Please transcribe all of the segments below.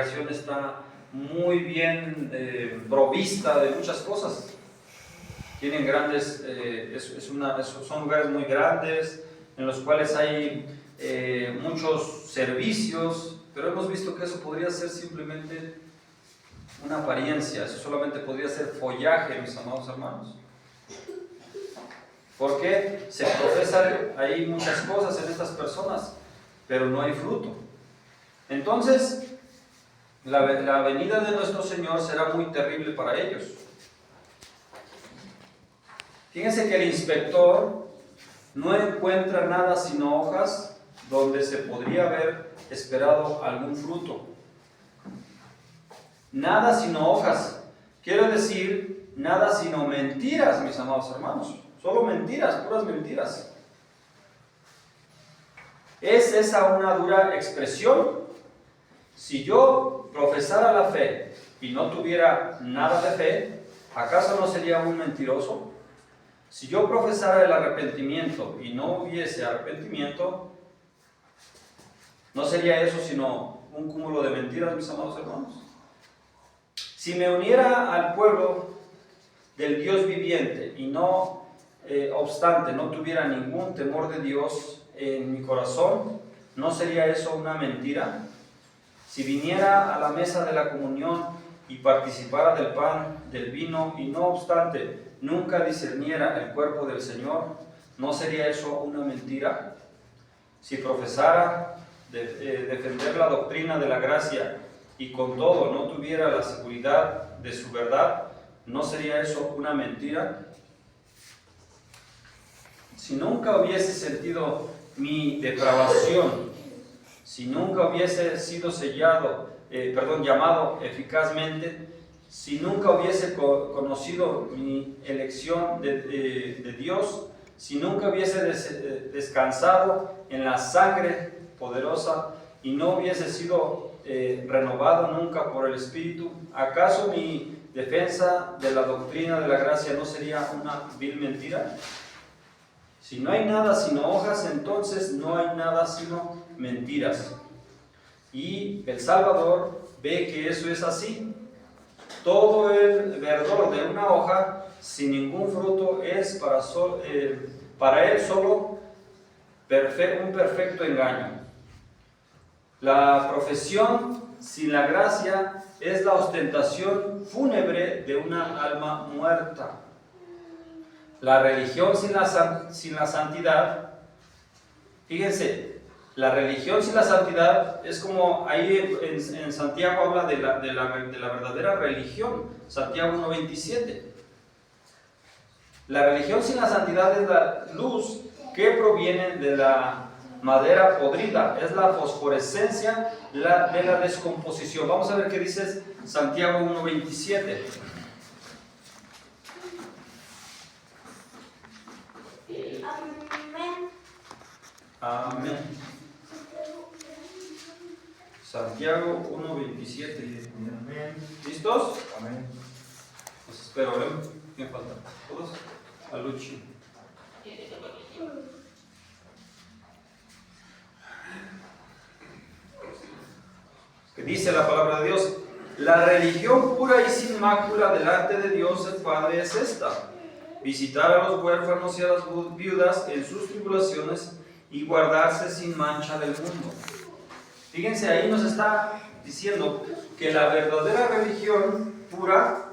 congregación está muy bien provista de muchas cosas. Tienen grandes, son lugares muy grandes en los cuales hay muchos servicios, pero hemos visto que eso podría ser simplemente una apariencia, eso solamente podría ser follaje, mis amados hermanos. Porque se profesan ahí muchas cosas en estas personas, pero no hay fruto. Entonces, la venida de nuestro Señor será muy terrible para ellos. Fíjense que el inspector no encuentra nada sino hojas donde se podría haber esperado algún fruto. Nada sino hojas. Quiero decir, nada sino mentiras, mis amados hermanos. Solo mentiras, puras mentiras. ¿Es esa una dura expresión? Si yo profesara la fe y no tuviera nada de fe, ¿acaso no sería un mentiroso? Si yo profesara el arrepentimiento y no hubiese arrepentimiento, ¿no sería eso sino un cúmulo de mentiras, mis amados hermanos? Si me uniera al pueblo del Dios viviente y no obstante no tuviera ningún temor de Dios en mi corazón, ¿no sería eso una mentira? Si viniera a la mesa de la comunión y participara del pan, del vino, y no obstante nunca discerniera el cuerpo del Señor, ¿no sería eso una mentira? Si profesara defender la doctrina de la gracia y con todo no tuviera la seguridad de su verdad, ¿no sería eso una mentira? Si nunca hubiese sentido mi depravación, si nunca hubiese sido llamado eficazmente, si nunca hubiese conocido mi elección de Dios, si nunca hubiese descansado en la sangre poderosa y no hubiese sido renovado nunca por el Espíritu, ¿acaso mi defensa de la doctrina de la gracia no sería una vil mentira? Si no hay nada sino hojas, entonces no hay nada sino mentiras. Y el Salvador ve que eso es así. Todo el verdor de una hoja sin ningún fruto es para él solo un perfecto engaño. La profesión sin la gracia es la ostentación fúnebre de una alma muerta. La religión sin la santidad, fíjense, la religión sin la santidad es como ahí en Santiago habla de la verdadera religión, Santiago 1:27. La religión sin la santidad es la luz que proviene de la madera podrida, es la fosforescencia de la descomposición. Vamos a ver qué dice Santiago 1:27. Amén. Santiago 1:27. ¿Listos? Amén. Los espero, ¿eh? ¿Quién falta? ¿Todos? A Luchi. Que dice la palabra de Dios: la religión pura y sin mácula delante de Dios el Padre es esta: visitar a los huérfanos y a las viudas en sus tribulaciones y guardarse sin mancha del mundo. Fíjense, ahí nos está diciendo que la verdadera religión pura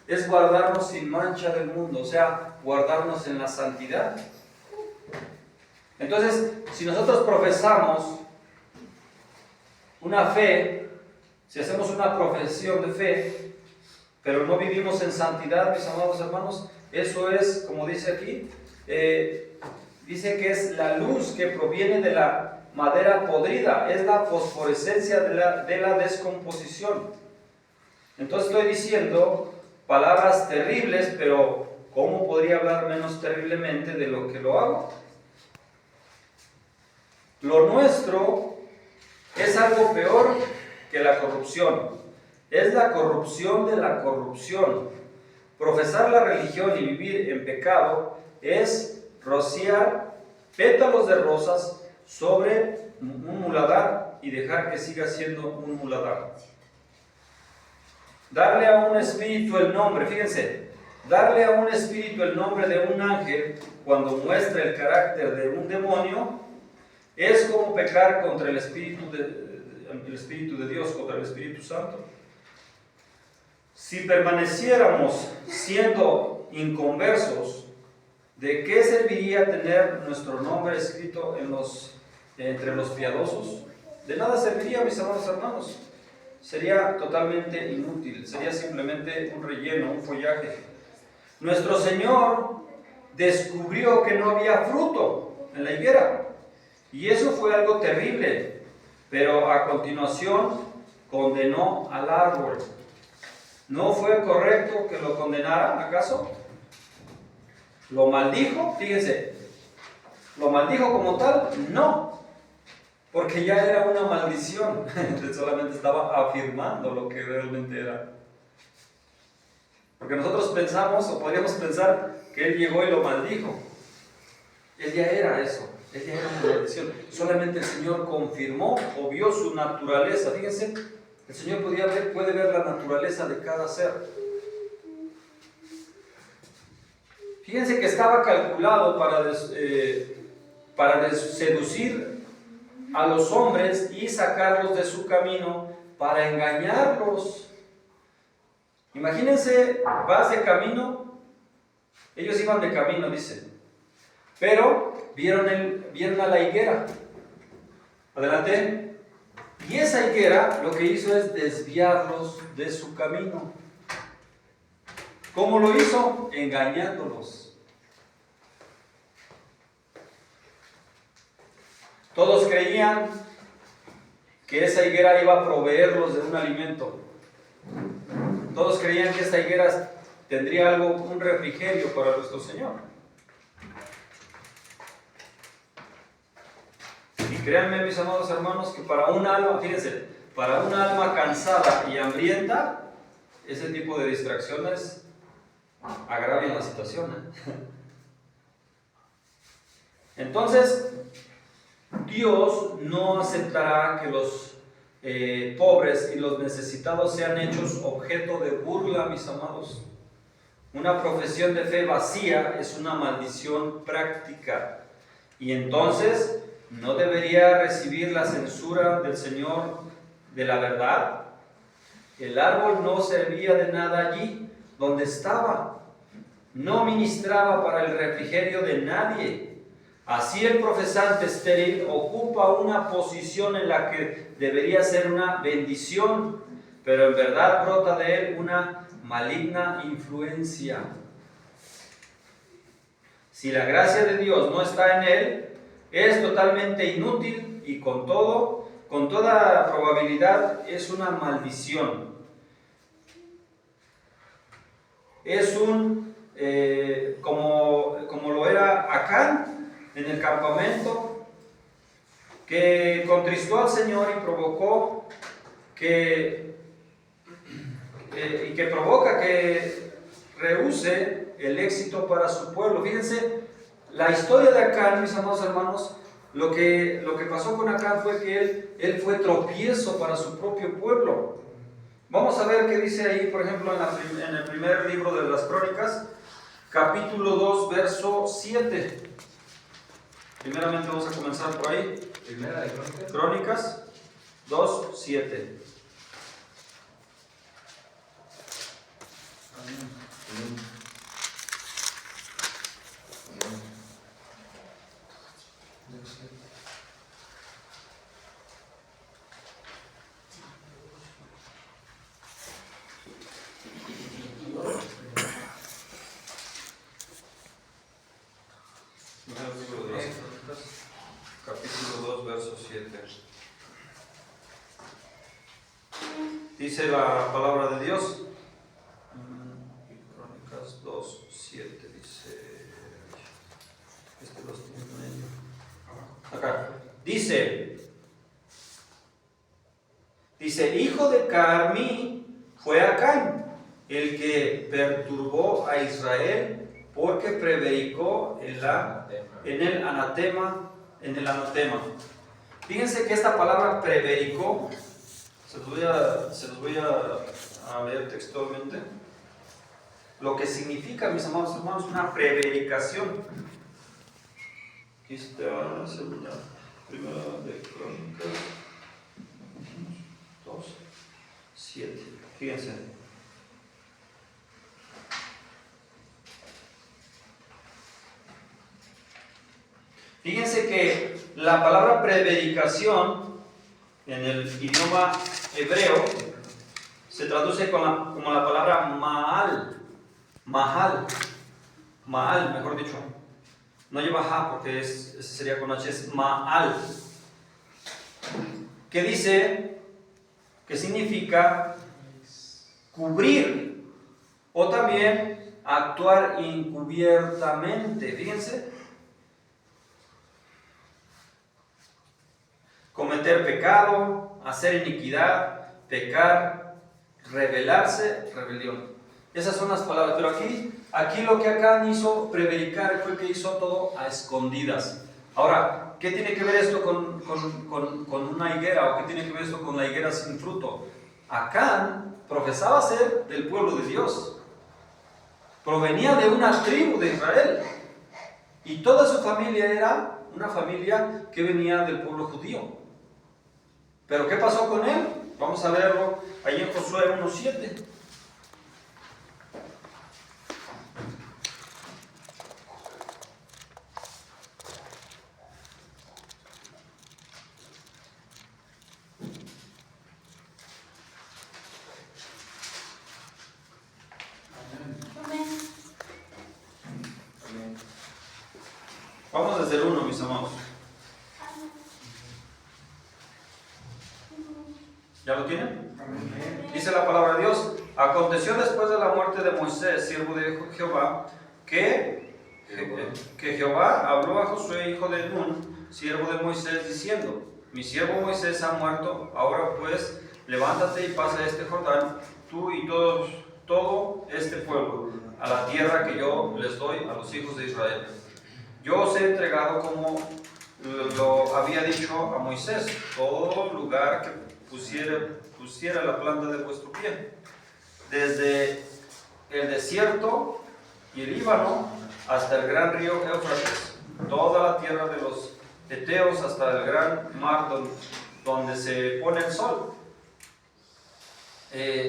es guardarnos sin mancha del mundo, o sea, guardarnos en la santidad. Entonces, si nosotros profesamos una fe, si hacemos una profesión de fe, pero no vivimos en santidad, mis amados hermanos, eso es, como dice aquí, dice que es la luz que proviene de la madera podrida, es la fosforescencia de la descomposición. Entonces estoy diciendo palabras terribles, pero ¿cómo podría hablar menos terriblemente de lo que lo hago? Lo nuestro es algo peor que la corrupción. Es la corrupción de la corrupción. Profesar la religión y vivir en pecado es rociar pétalos de rosas sobre un muladar y dejar que siga siendo un muladar. Darle a un espíritu el nombre, fíjense, darle a un espíritu el nombre de un ángel cuando muestra el carácter de un demonio es como pecar contra el Espíritu de Dios, contra el Espíritu Santo. Si permaneciéramos siendo inconversos, ¿de qué serviría tener nuestro nombre escrito entre los piadosos? De nada serviría, mis amados hermanos. Sería totalmente inútil, sería simplemente un relleno, un follaje. Nuestro Señor descubrió que no había fruto en la higuera, y eso fue algo terrible, pero a continuación condenó al árbol. ¿No fue correcto que lo condenaran, acaso? ¿Lo maldijo? Fíjense, ¿lo maldijo como tal? No, porque ya era una maldición. Él solamente estaba afirmando lo que realmente era. Porque nosotros pensamos, o podríamos pensar, que él llegó y lo maldijo. Él ya era eso, él ya era una maldición. Solamente el Señor confirmó o vio su naturaleza. Fíjense, el Señor puede ver la naturaleza de cada ser. Fíjense que estaba calculado para seducir a los hombres y sacarlos de su camino para engañarlos. Imagínense, vas de camino, ellos iban de camino, dice, pero vieron a la higuera. Adelante. Y esa higuera lo que hizo es desviarlos de su camino. ¿Cómo lo hizo? Engañándolos. Todos creían que esa higuera iba a proveerlos de un alimento. Todos creían que esta higuera tendría un refrigerio para nuestro Señor. Y créanme, mis amados hermanos, que para un alma, fíjense, para un alma cansada y hambrienta, ese tipo de distracciones agravian la situación. Entonces, Dios no aceptará que los pobres y los necesitados sean hechos objeto de burla, mis amados. Una profesión de fe vacía es una maldición práctica, y entonces no debería recibir la censura del Señor de la verdad. El árbol no servía de nada allí donde estaba, no ministraba para el refrigerio de nadie. Así el profesante estéril ocupa una posición en la que debería ser una bendición, pero en verdad brota de él una maligna influencia. Si la gracia de Dios no está en él, es totalmente inútil y con toda probabilidad es una maldición. Es como lo era Acán en el campamento, que contristó al Señor y provoca que rehúse el éxito para su pueblo. Fíjense, la historia de Acán, mis amados hermanos, lo que pasó con Acán fue que él fue tropiezo para su propio pueblo. Vamos a ver qué dice ahí, por ejemplo, en el primer libro de las Crónicas, capítulo 2, verso 7. Primeramente vamos a comenzar por ahí. Primera de Crónicas. Crónicas 2, 7. Capítulo 2, verso 7. Dice la palabra de Dios. Crónicas 2, 7 dice. Los tiene medio. Acá. Dice, hijo de Carmí fue Acán, el que perturbó a Israel porque prevaricó en el anatema. Fíjense que esta palabra prevaricó Se los voy a leer textualmente. Lo que significa, mis amados hermanos, una prevaricación. Aquí está, segunda, primera de Crónicas 2, 7. Fíjense. Fíjense que la palabra prevaricación en el idioma hebreo se traduce como la palabra mahal, mejor dicho. No lleva ja porque ese sería con H, es maal. Que dice, que significa cubrir o también actuar encubiertamente. Fíjense. Cometer pecado, hacer iniquidad, pecar, rebelarse, rebelión. Esas son las palabras. Pero aquí lo que Acán hizo prevaricar fue que hizo todo a escondidas. Ahora, ¿qué tiene que ver esto con una higuera? ¿O qué tiene que ver esto con la higuera sin fruto? Acán profesaba ser del pueblo de Dios. Provenía de una tribu de Israel. Y toda su familia era una familia que venía del pueblo judío. ¿Pero qué pasó con él? Vamos a leerlo ahí en Josué 1:7. Vamos desde el 1, mis amados. ¿Ya lo tienen? Dice la palabra de Dios: aconteció después de la muerte de Moisés, siervo de Jehová, que Jehová habló a Josué, hijo de Nun, siervo de Moisés, diciendo: mi siervo Moisés ha muerto, ahora pues levántate y pasa este Jordán, tú y todo este pueblo, a la tierra que yo les doy a los hijos de Israel. Yo os he entregado, como lo había dicho a Moisés, todo lugar que pusiera la planta de vuestro pie, desde el desierto y el Líbano hasta el gran río Éufrates, toda la tierra de los Eteos hasta el gran mar donde se pone el sol.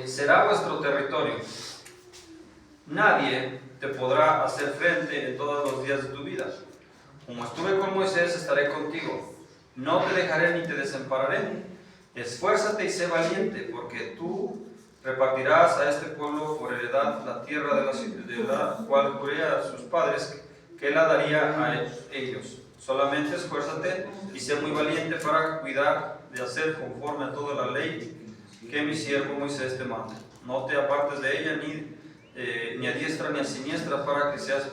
Será vuestro territorio. Nadie te podrá hacer frente en todos los días de tu vida. Como estuve con Moisés, estaré contigo. No te dejaré ni te desampararé. Esfuérzate y sé valiente, porque tú repartirás a este pueblo por heredad la tierra de la cual juré a sus padres que la daría a ellos. Solamente esfuérzate y sé muy valiente para cuidar de hacer conforme a toda la ley que mi siervo Moisés te manda. No te apartes de ella ni a diestra ni a siniestra, para que seas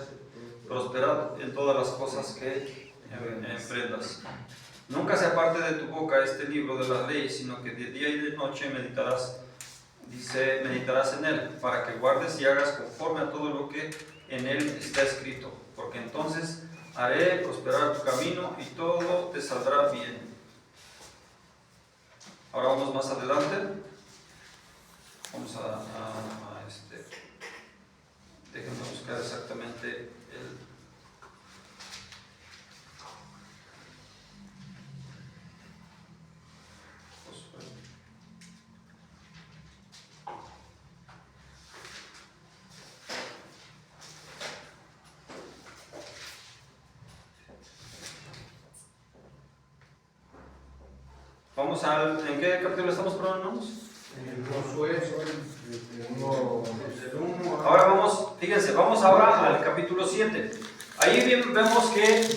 prosperado en todas las cosas que emprendas. Nunca se aparte de tu boca este libro de la ley, sino que de día y de noche meditarás en él, para que guardes y hagas conforme a todo lo que en él está escrito, porque entonces haré prosperar tu camino y todo te saldrá bien. Ahora vamos más adelante. Vamos déjenme buscar exactamente el... ¿En qué capítulo estamos, hermanos? En Josué. Ahora vamos ahora al capítulo 7. Ahí vemos que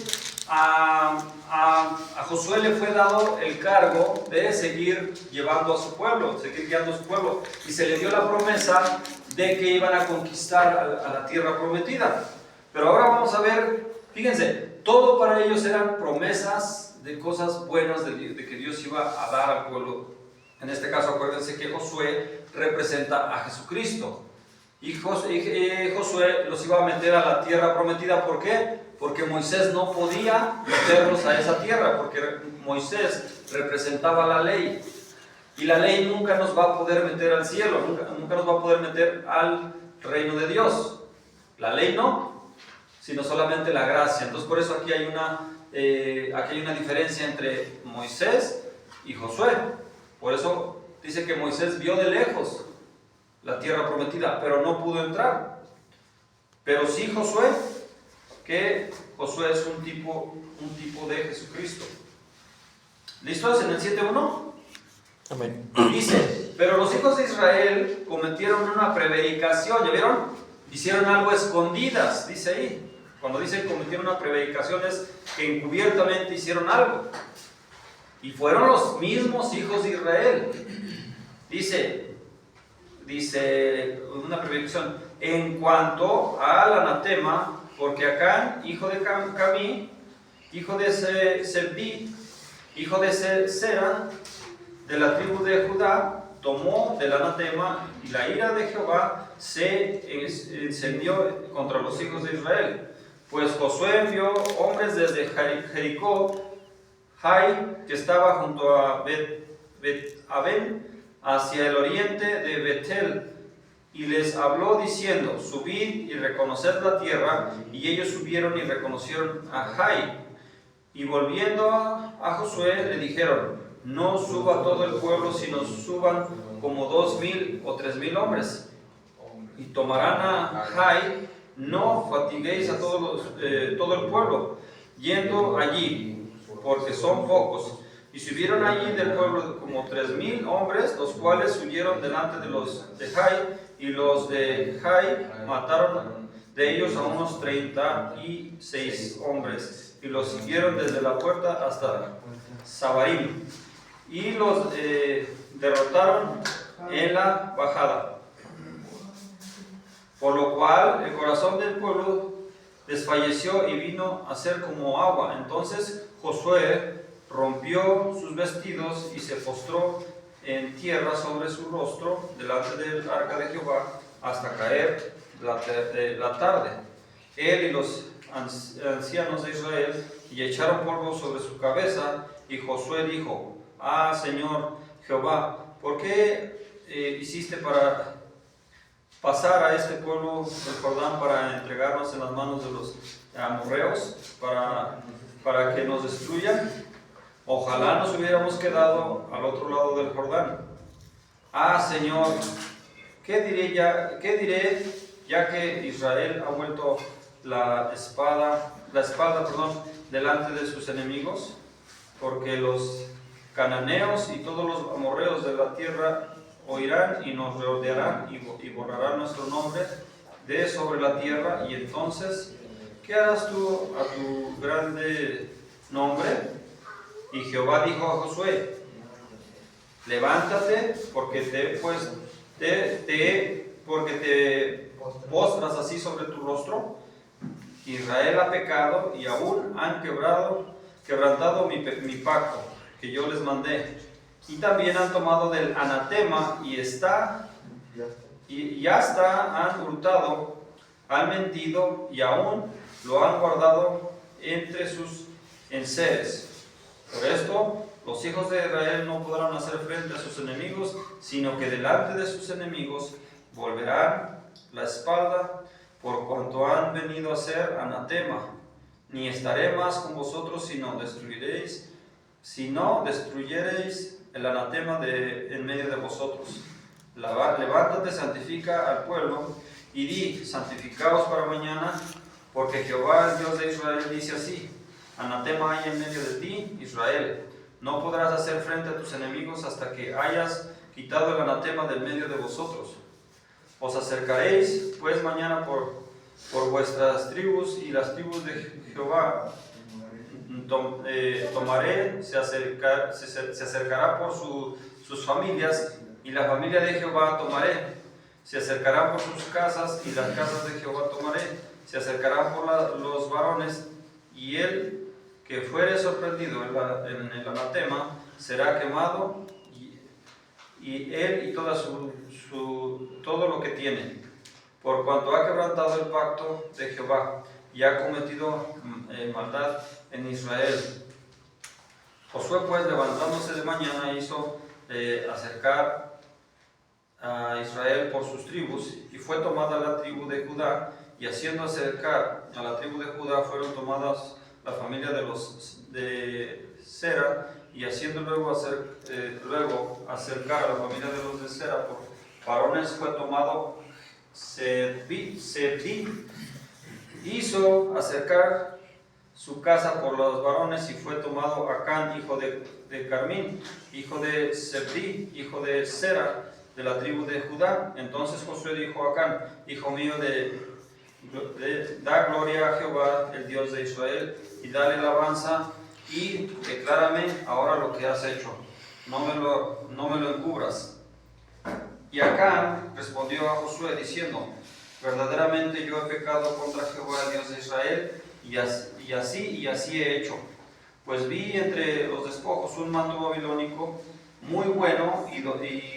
a Josué le fue dado el cargo de seguir llevando a su pueblo, seguir guiando a su pueblo, y se le dio la promesa de que iban a conquistar a la tierra prometida. Pero ahora vamos a ver, fíjense, todo para ellos eran promesas de cosas buenas de que Dios iba a dar al pueblo. En este caso, acuérdense que Josué representa a Jesucristo. Y Josué los iba a meter a la tierra prometida. ¿Por qué? Porque Moisés no podía meterlos a esa tierra, porque Moisés representaba la ley. Y la ley nunca nos va a poder meter al cielo, nunca nos va a poder meter al reino de Dios. La ley no, sino solamente la gracia. Entonces por eso aquí hay una diferencia entre Moisés y Josué. Por eso dice que Moisés vio de lejos la tierra prometida, pero no pudo entrar. Pero sí Josué, que Josué es un tipo de Jesucristo. ¿Listos? En el 7.1 Amén. dice: pero los hijos de Israel cometieron una prevaricación. ¿Ya vieron? Hicieron algo a escondidas, dice ahí. Cuando dicen cometieron una prevaricación es que encubiertamente hicieron algo. Y fueron los mismos hijos de Israel. Dice una prevaricación en cuanto al anatema, porque Acán, hijo de Camí, hijo de Zebdi, hijo de Sera, de la tribu de Judá, tomó del anatema, y la ira de Jehová se encendió contra los hijos de Israel. Pues Josué envió hombres desde Jericó, Jai, que estaba junto a Bet-Aven, hacia el oriente de Betel, y les habló diciendo: subid y reconoced la tierra. Y ellos subieron y reconocieron a Jai. Y volviendo a Josué le dijeron: no suba todo el pueblo, sino suban como 2,000 o 3,000 hombres, y tomarán a Jai. No fatiguéis a todo el pueblo yendo allí, porque son pocos. Y subieron allí del pueblo como 3,000 hombres, los cuales huyeron delante de los de Jai, y los de Jai mataron de ellos a unos 36 hombres, y los siguieron desde la puerta hasta Sabarim, y los derrotaron en la bajada. Por lo cual el corazón del pueblo desfalleció y vino a ser como agua. Entonces Josué rompió sus vestidos y se postró en tierra sobre su rostro delante del arca de Jehová hasta caer la tarde. Él y los ancianos de Israel, y echaron polvo sobre su cabeza. Y Josué dijo: Señor Jehová, ¿por qué hiciste para pasar a este pueblo del Jordán para entregarnos en las manos de los amorreos, para que nos destruyan? Ojalá nos hubiéramos quedado al otro lado del Jordán. Señor, ¿qué diré ya que Israel ha vuelto la espalda, delante de sus enemigos? Porque los cananeos y todos los amorreos de la tierra oirán y nos rodearán y borrarán nuestro nombre de sobre la tierra. Y entonces, ¿qué harás tú a tu grande nombre? Y Jehová dijo a Josué: levántate, porque te postras así sobre tu rostro. Israel ha pecado y aún han quebrantado mi pacto que yo les mandé. Y también han tomado del anatema y han hurtado, han mentido y aún lo han guardado entre sus enseres. Por esto los hijos de Israel no podrán hacer frente a sus enemigos, sino que delante de sus enemigos volverán la espalda, por cuanto han venido a ser anatema. Ni estaré más con vosotros, si no destruyereis el anatema en medio de vosotros. Levántate, santifica al pueblo, y di: santificaos para mañana, porque Jehová, el Dios de Israel, dice así: anatema hay en medio de ti, Israel. No podrás hacer frente a tus enemigos hasta que hayas quitado el anatema del medio de vosotros. Os acercaréis pues mañana por vuestras tribus, y las tribus de Jehová se acercará por sus familias, y la familia de Jehová tomaré. Se acercará por sus casas, y las casas de Jehová tomaré. Se acercará por los varones, y el que fuere sorprendido en el anatema será quemado, y él y todo lo que tiene, por cuanto ha quebrantado el pacto de Jehová y ha cometido maldad en Israel. Josué pues, levantándose de mañana, hizo acercar a Israel por sus tribus, y fue tomada la tribu de Judá, y haciendo acercar a la tribu de Judá fueron tomadas la familia de los de Sera, y haciendo luego acercar a la familia de los de Sera por varones fue tomado Sebdi, hizo acercar su casa por los varones, y fue tomado Acán, hijo de Carmín, hijo de Sebdi, hijo de Sera, de la tribu de Judá. Entonces Josué dijo a Acán: hijo mío, da gloria a Jehová, el Dios de Israel, y dale alabanza, y declárame ahora lo que has hecho, no me lo encubras. Y Acán respondió a Josué diciendo: verdaderamente yo he pecado contra Jehová, el Dios de Israel, y así he hecho. Pues vi entre los despojos un manto babilónico muy bueno, y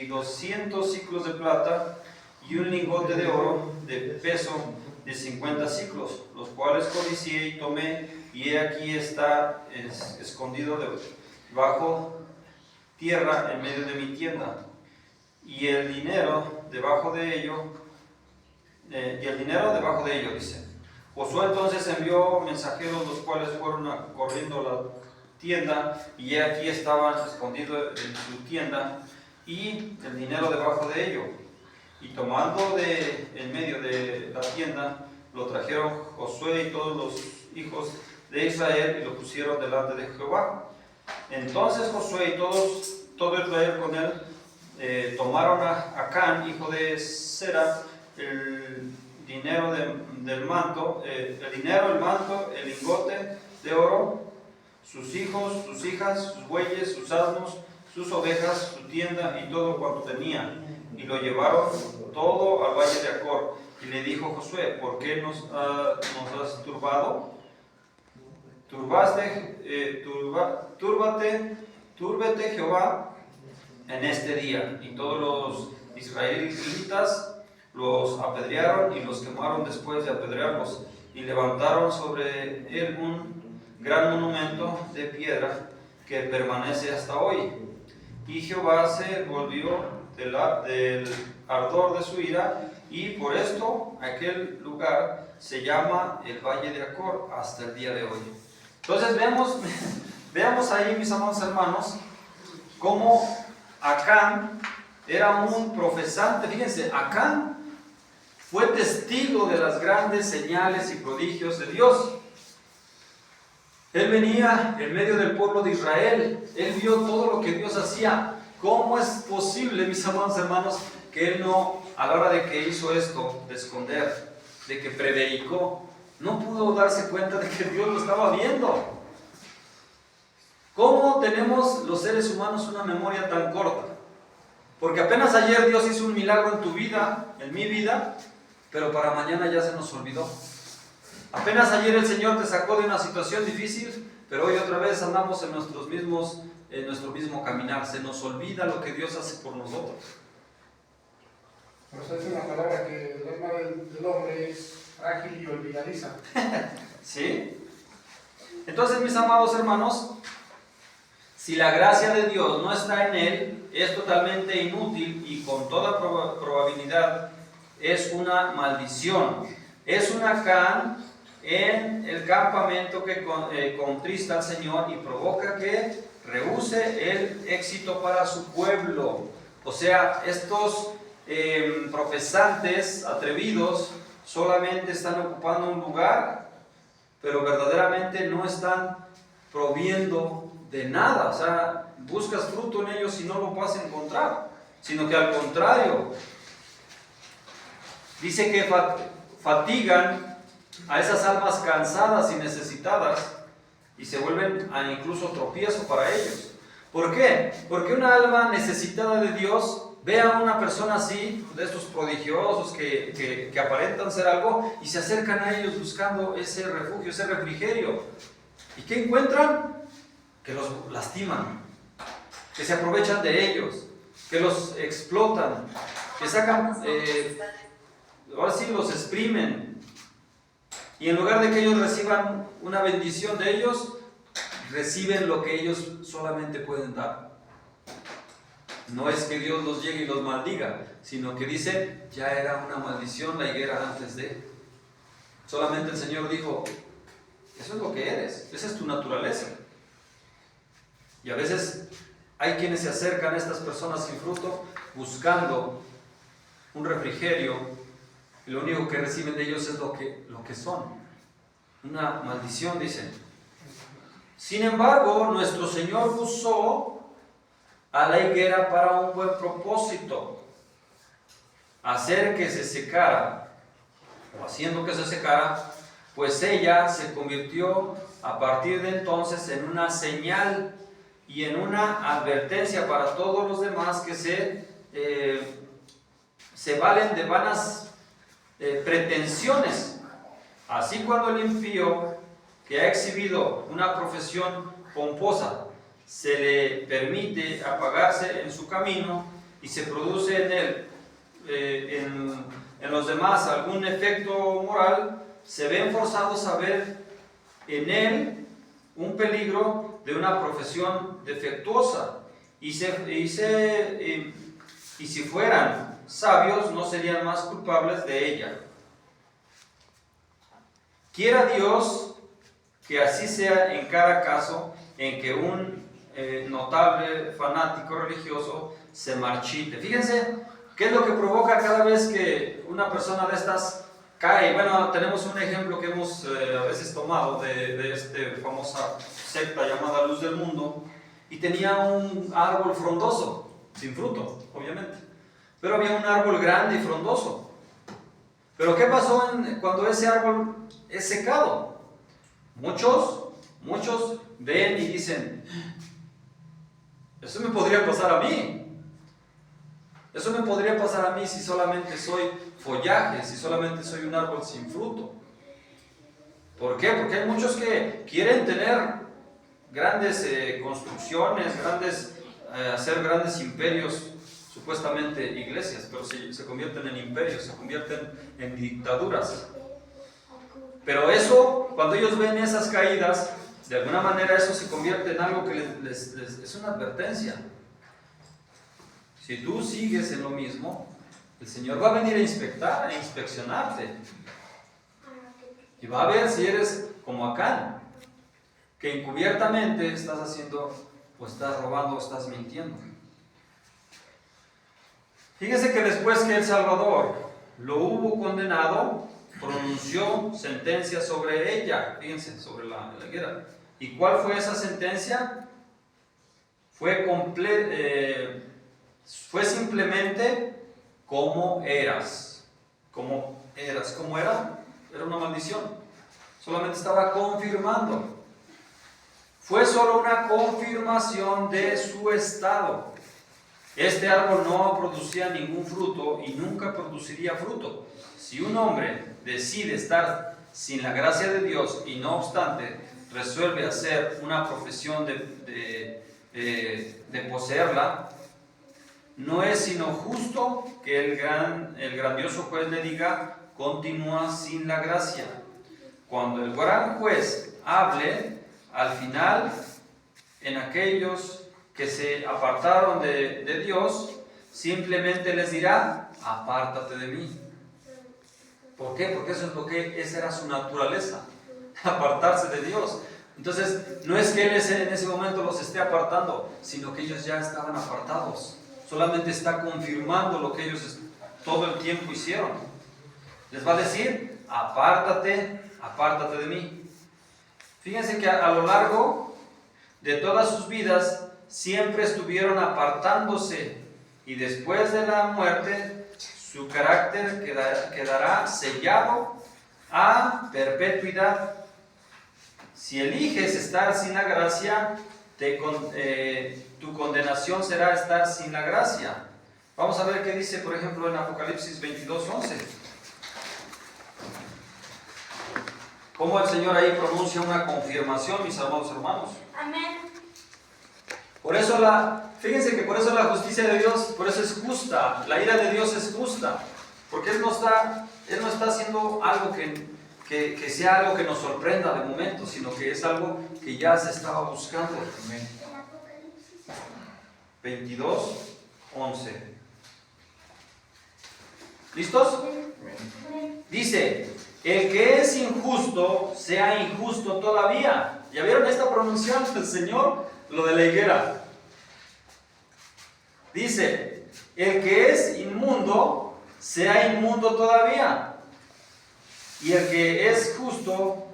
200 ciclos de plata, y un lingote de oro de peso de 50 ciclos, los cuales codicié y tomé, y he aquí está escondido bajo tierra en medio de mi tienda. Y el dinero debajo de ello, dice. Josué entonces envió mensajeros, los cuales fueron corriendo la tienda, y he aquí estaban escondidos en su tienda, y el dinero debajo de ello. Y tomando en medio de la tienda, lo trajeron Josué y todos los hijos de Israel, y lo pusieron delante de Jehová. Entonces Josué y todo Israel con él tomaron a Acán, hijo de Sera, el dinero del manto, el manto, el lingote de oro, sus hijos, sus hijas, sus bueyes, sus asnos, sus ovejas, su tienda y todo cuanto tenía. Y lo llevaron todo al valle de Acor. Y le dijo Josué: ¿por qué nos has turbado? Túrbate Jehová en este día. Y todos los israelitas los apedrearon y los quemaron después de apedrearlos, y levantaron sobre él un gran monumento de piedra que permanece hasta hoy. Y Jehová se volvió del ardor de su ira, y por esto aquel lugar se llama el Valle de Acor hasta el día de hoy. Entonces veamos ahí, mis amados hermanos, cómo Acán era un profesante. Fíjense, Acán fue testigo de las grandes señales y prodigios de Dios. Él venía en medio del pueblo de Israel, él vio todo lo que Dios hacía. ¿Cómo es posible, mis amados hermanos, que él no, a la hora de que hizo esto, de esconder, de que prevaricó, no pudo darse cuenta de que Dios lo estaba viendo? ¿Cómo tenemos los seres humanos una memoria tan corta? Porque apenas ayer Dios hizo un milagro en tu vida, en mi vida, pero para mañana ya se nos olvidó. Apenas ayer el Señor te sacó de una situación difícil, pero hoy otra vez andamos en nuestro mismo caminar. Se nos olvida lo que Dios hace por nosotros. Por eso es una palabra que el alma del hombre es frágil y olvidadiza. ¿Sí? Entonces, mis amados hermanos, si la gracia de Dios no está en él, es totalmente inútil y con toda probabilidad es una maldición. Es un Acán en el campamento que contrista al Señor y provoca que rehúse el éxito para su pueblo. O sea, estos profesantes atrevidos solamente están ocupando un lugar, pero verdaderamente no están proviendo de nada. O sea, buscas fruto en ellos y no lo vas a encontrar, sino que al contrario, dice que fatigan a esas almas cansadas y necesitadas, y se vuelven incluso tropiezo para ellos. ¿Por qué? Porque una alma necesitada de Dios ve a una persona así, de estos prodigiosos que aparentan ser algo, y se acercan a ellos buscando ese refugio, ese refrigerio. ¿Y qué encuentran? Que los lastiman, que se aprovechan de ellos, que los explotan, que sacan, ahora sí los exprimen. Y en lugar de que ellos reciban una bendición de ellos, reciben lo que ellos solamente pueden dar. no es que Dios los llegue y los maldiga, sino que dice, ya era una maldición la higuera antes de. Solamente el Señor dijo, eso es lo que eres, esa es tu naturaleza. Y a veces hay quienes se acercan a estas personas sin fruto buscando un refrigerio y lo único que reciben de ellos es lo que son. Una maldición, dicen. Sin embargo, nuestro Señor usó a la higuera para un buen propósito. Hacer que se secara, o haciendo que se secara, pues ella se convirtió a partir de entonces en una señal y en una advertencia para todos los demás que se valen de vanas pretensiones. Así cuando el impío, que ha exhibido una profesión pomposa, se le permite apagarse en su camino y se produce en él, en los demás, algún efecto moral, se ven forzados a ver en él un peligro de una profesión defectuosa, y si fueran sabios no serían más culpables de ella. Quiera Dios que así sea en cada caso en que un notable fanático religioso se marchite. Fíjense qué es lo que provoca cada vez que una persona de estas cae. Bueno, tenemos un ejemplo que hemos a veces tomado de esta famosa secta llamada Luz del Mundo, y tenía un árbol frondoso, sin fruto, obviamente, pero había un árbol grande y frondoso. Pero ¿qué pasó cuando ese árbol es secado? Muchos ven y dicen, eso me podría pasar a mí. Eso me podría pasar a mí si solamente soy follaje, si solamente soy un árbol sin fruto. ¿Por qué? Porque hay muchos que quieren tener grandes construcciones, hacer grandes imperios, supuestamente iglesias, pero se convierten en imperios, se convierten en dictaduras. Pero eso, cuando ellos ven esas caídas, de alguna manera eso se convierte en algo que es una advertencia. Si tú sigues en lo mismo, el Señor va a venir a inspeccionarte. Y va a ver si eres como Acán, que encubiertamente estás haciendo, o estás robando, o estás mintiendo. Fíjese que después que el Salvador lo hubo condenado, pronunció sentencia sobre ella. Fíjense, sobre la higuera. ¿Y cuál fue esa sentencia? Fue simplemente como eras. ¿Cómo era? Era una maldición. Solamente estaba confirmando. Fue solo una confirmación de su estado. Este árbol no producía ningún fruto y nunca produciría fruto. Si un hombre decide estar sin la gracia de Dios y no obstante resuelve hacer una profesión de poseerla, no es sino justo que el grandioso juez le diga, continúa sin la gracia. Cuando el gran juez hable, al final, en aquellos que se apartaron de Dios, simplemente les dirá, apártate de mí. ¿Por qué? Porque esa era su naturaleza, apartarse de Dios. Entonces, no es que Él en ese momento los esté apartando, sino que ellos ya estaban apartados. Solamente está confirmando lo que ellos todo el tiempo hicieron. Les va a decir, apártate de mí. Fíjense que a lo largo de todas sus vidas siempre estuvieron apartándose, y después de la muerte su carácter quedará sellado a perpetuidad. Si eliges estar sin la gracia, tu condenación será estar sin la gracia. Vamos a ver qué dice, por ejemplo, en Apocalipsis 22:11. Cómo el Señor ahí pronuncia una confirmación, mis amados hermanos. Amén. Por eso fíjense que por eso la justicia de Dios, por eso es justa, la ira de Dios es justa, porque Él no está haciendo algo que sea algo que nos sorprenda de momento, sino que es algo que ya se estaba buscando. 22, 11. ¿Listos? Dice, el que es injusto, sea injusto todavía. ¿Ya vieron esta pronunciación del Señor? Lo de la higuera. Dice, el que es inmundo, sea inmundo todavía. Y el que es justo,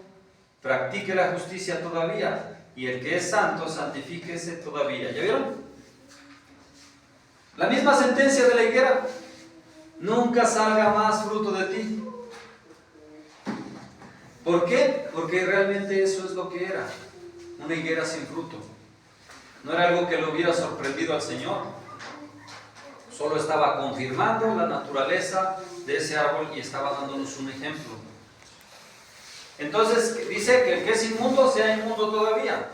practique la justicia todavía. Y el que es santo, santifíquese todavía. ¿Ya vieron? La misma sentencia de la higuera. Nunca salga más fruto de ti. ¿Por qué? Porque realmente eso es lo que era. Una higuera sin fruto. No era algo que lo hubiera sorprendido al Señor. Solo estaba confirmando la naturaleza de ese árbol y estaba dándonos un ejemplo. Entonces dice que el que es inmundo sea inmundo todavía.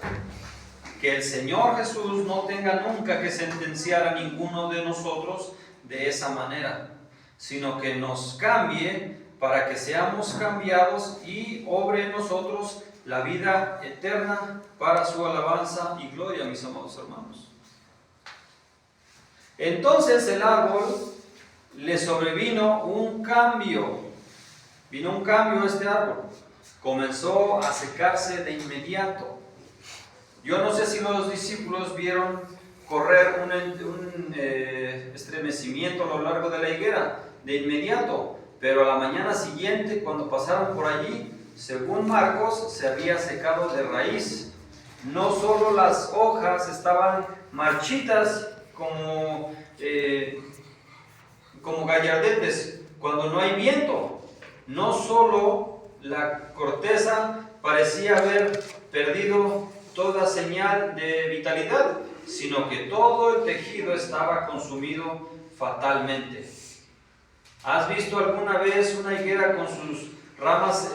Que el Señor Jesús no tenga nunca que sentenciar a ninguno de nosotros de esa manera, sino que nos cambie para que seamos cambiados y obre en nosotros la vida eterna para su alabanza y gloria, mis amados hermanos. Entonces el árbol le sobrevino un cambio. Vino un cambio a este árbol. Comenzó a secarse de inmediato. Yo no sé si los discípulos vieron correr un estremecimiento a lo largo de la higuera de inmediato, pero a la mañana siguiente, cuando pasaron por allí, según Marcos, se había secado de raíz. No solo las hojas estaban marchitas como gallardetes cuando no hay viento. No solo la corteza parecía haber perdido toda señal de vitalidad, sino que todo el tejido estaba consumido fatalmente. ¿Has visto alguna vez una higuera con sus ramas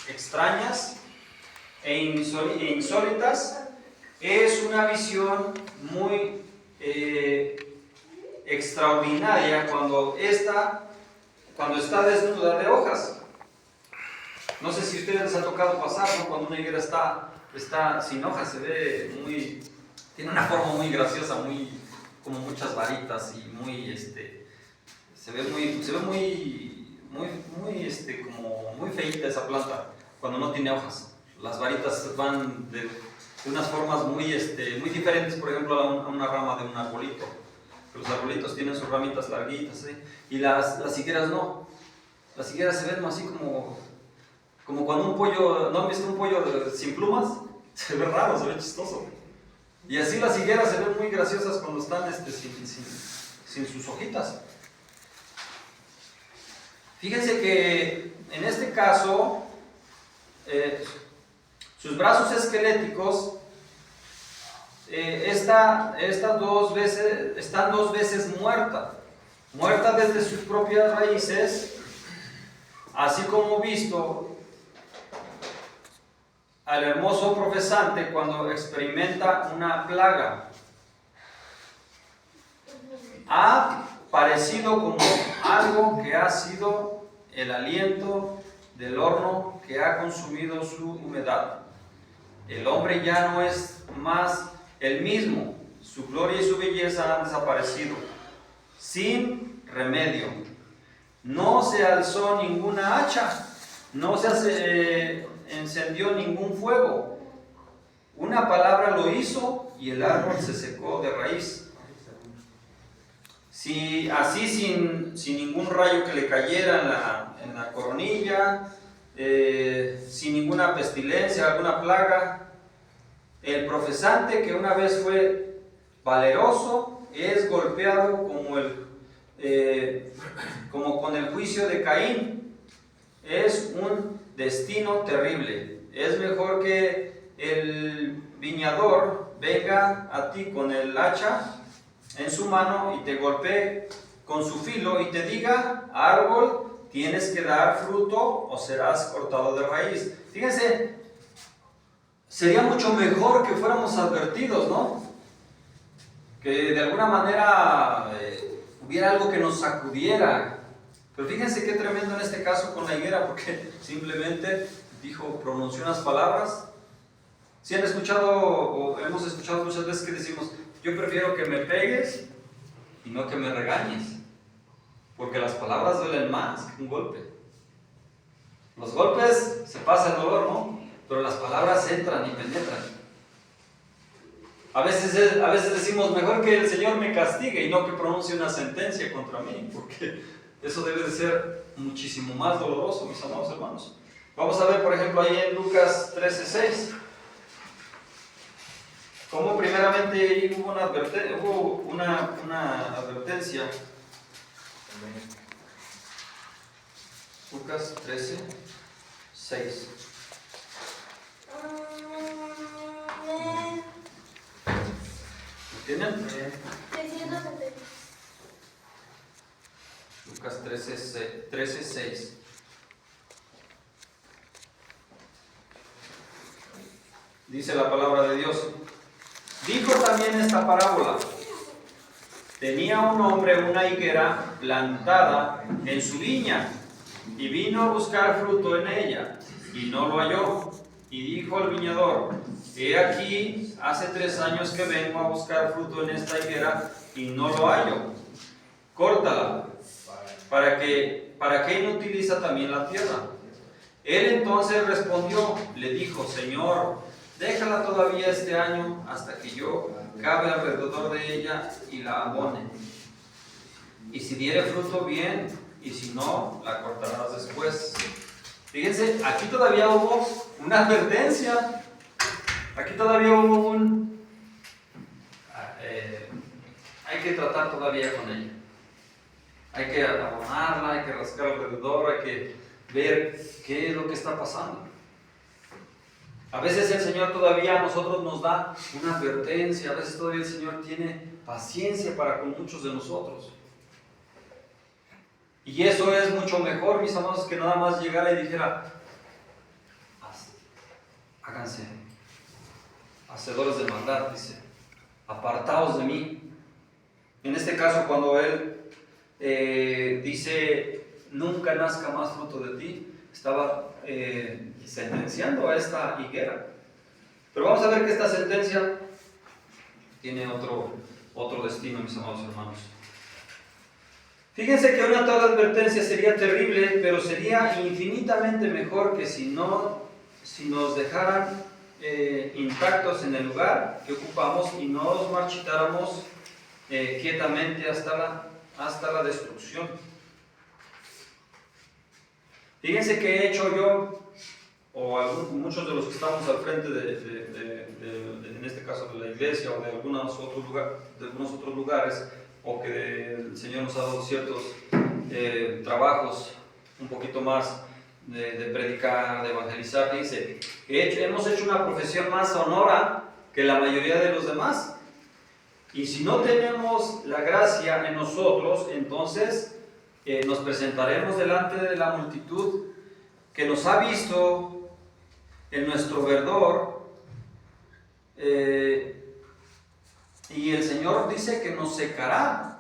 extrañas e insólitas? Es una visión muy extraordinaria cuando está desnuda de hojas. No sé si a ustedes les ha tocado pasar, ¿no? Cuando una higuera está sin hojas, se ve tiene una forma muy graciosa, como muchas varitas y se ve muy feita esa planta cuando no tiene hojas. Las varitas van de unas formas muy diferentes, por ejemplo, a una rama de un arbolito. Los arbolitos tienen sus ramitas larguitas, ¿sí? Y las higueras no. Las higueras se ven así como cuando un pollo, ¿no han visto un pollo sin plumas? Se ve raro, se ve chistoso. Y así las higueras se ven muy graciosas cuando están sin sus hojitas. Fíjense que en este caso, sus brazos esqueléticos están dos veces muerta desde sus propias raíces, así como visto al hermoso profesante cuando experimenta una plaga. Ha parecido como algo que ha sido el aliento del horno que ha consumido su humedad. El hombre ya no es más el mismo, su gloria y su belleza han desaparecido, sin remedio. No se alzó ninguna hacha, no se encendió ningún fuego. Una palabra lo hizo y el árbol se secó de raíz. Si así sin ningún rayo que le cayera en la coronilla, sin ninguna pestilencia, alguna plaga, el profesante que una vez fue valeroso es golpeado como con el juicio de Caín. Es un destino terrible. Es mejor que el viñador venga a ti con el hacha en su mano y te golpee con su filo y te diga: árbol, tienes que dar fruto o serás cortado de raíz. Fíjense, sería mucho mejor que fuéramos advertidos, ¿no? Que de alguna manera hubiera algo que nos sacudiera. Pero fíjense qué tremendo en este caso con la higuera, porque simplemente pronunció unas palabras. Si han escuchado o hemos escuchado muchas veces que decimos: yo prefiero que me pegues y no que me regañes, porque las palabras duelen más que un golpe. Los golpes se pasa el dolor, ¿no? Pero las palabras entran y penetran. A veces decimos, mejor que el Señor me castigue y no que pronuncie una sentencia contra mí, porque eso debe de ser muchísimo más doloroso, mis amados hermanos. Vamos a ver, por ejemplo, ahí en Lucas 13:6, cómo primeramente hubo una advertencia. Lucas 13:6. ¿Lo tienen? Lucas 13:6. Dice la palabra de Dios. Dijo también esta parábola. Tenía un hombre una higuera plantada en su viña y vino a buscar fruto en ella y no lo halló. Y dijo al viñador: he aquí, hace 3 años que vengo a buscar fruto en esta higuera y no lo hallo. Córtala, para que inutiliza también la tierra. Él entonces respondió, le dijo: Señor, déjala todavía este año hasta que yo cabe alrededor de ella y la abone. Y si diere fruto, bien, y si no, la cortarás después. Fíjense, aquí todavía hubo una advertencia. Aquí todavía hubo hay que tratar todavía con ella. Hay que abonarla, hay que rascar alrededor, hay que ver qué es lo que está pasando. A veces el Señor todavía a nosotros nos da una advertencia, a veces todavía el Señor tiene paciencia para con muchos de nosotros. Y eso es mucho mejor, mis amados, que nada más llegara y dijera: háganse hacedores de maldad, dice, apartaos de mí. En este caso, cuando Él dice: nunca nazca más fruto de ti, estaba sentenciando a esta higuera. Pero vamos a ver que esta sentencia tiene otro destino, mis amados hermanos. Fíjense que una tal advertencia sería terrible, pero sería infinitamente mejor que si nos dejaran intactos en el lugar que ocupamos y no nos marchitáramos quietamente hasta la destrucción. Fíjense que he hecho yo, o muchos de los que estamos al frente en este caso de la iglesia o de algunos otros lugares, o que el Señor nos ha dado ciertos trabajos un poquito más de predicar, de evangelizar. Dice, hemos hecho una profesión más sonora que la mayoría de los demás. Y si no tenemos la gracia en nosotros, entonces nos presentaremos delante de la multitud que nos ha visto en nuestro verdor, y el Señor dice que nos secará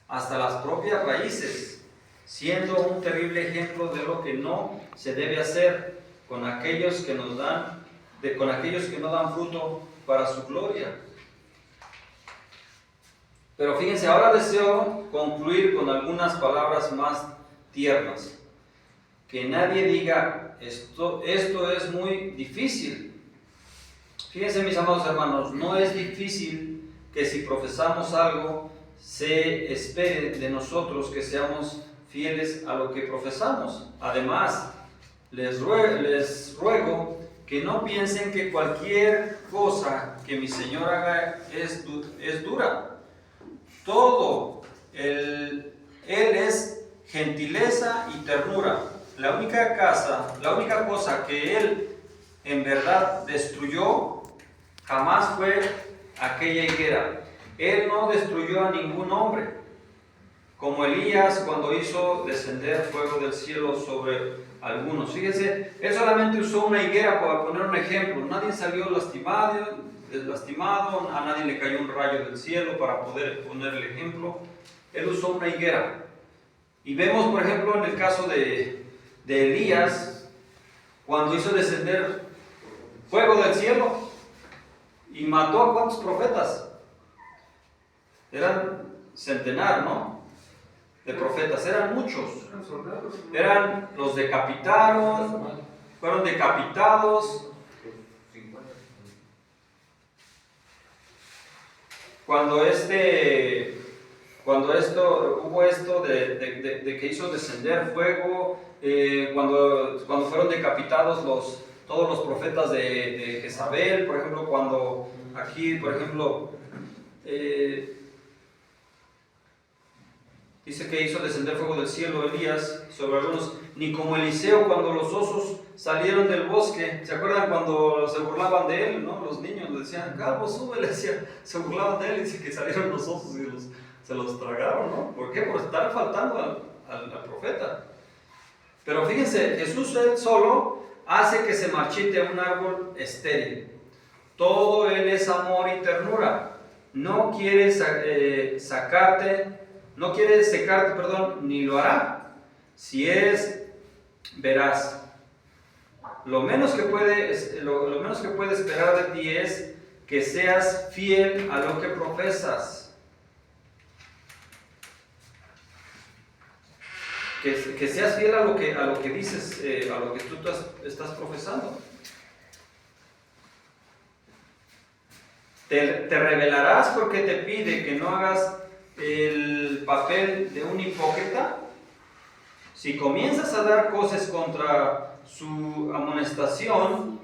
hasta las propias raíces, siendo un terrible ejemplo de lo que no se debe hacer con aquellos que no dan fruto para su gloria. Pero fíjense, ahora deseo concluir con algunas palabras más tiernas. Que nadie diga, esto es muy difícil. Fíjense, mis amados hermanos, no es difícil que si profesamos algo, se espere de nosotros que seamos fieles a lo que profesamos. Además, les ruego que no piensen que cualquier cosa que mi Señor haga es dura. Todo, Él es gentileza y ternura. La única cosa que Él en verdad destruyó jamás fue aquella higuera. Él no destruyó a ningún hombre, como Elías cuando hizo descender fuego del cielo sobre algunos. Fíjense, Él solamente usó una higuera para poner un ejemplo. Nadie salió lastimado, a nadie le cayó un rayo del cielo para poder poner el ejemplo. Él usó una higuera. Y vemos, por ejemplo, en el caso de Elías, cuando hizo descender fuego del cielo y mató a ¿cuántos profetas? Eran centenar, ¿no? De profetas, eran muchos. Eran los decapitaron, fueron decapitados. Cuando hubo esto de que hizo descender fuego, cuando fueron decapitados todos los profetas de Jezabel, por ejemplo, cuando aquí, por ejemplo, dice que hizo descender fuego del cielo Elías sobre algunos, ni como Eliseo cuando los osos salieron del bosque. ¿Se acuerdan cuando se burlaban de él, no? Los niños le decían, Calvo, sube, le decían, se burlaban de él y dice que salieron los osos y se los tragaron, ¿no? ¿Por qué? Por estar faltando al profeta. Pero fíjense, Jesús él solo hace que se marchite un árbol estéril. Todo él es amor y ternura. No quiere secarte, ni lo hará. Si eres veraz. Lo menos que puede esperar de ti es que seas fiel a lo que profesas. Que seas fiel a lo que dices, a lo que tú estás profesando. Te rebelarás porque te pide que no hagas el papel de un hipócrita. Si comienzas a dar cosas contra su amonestación,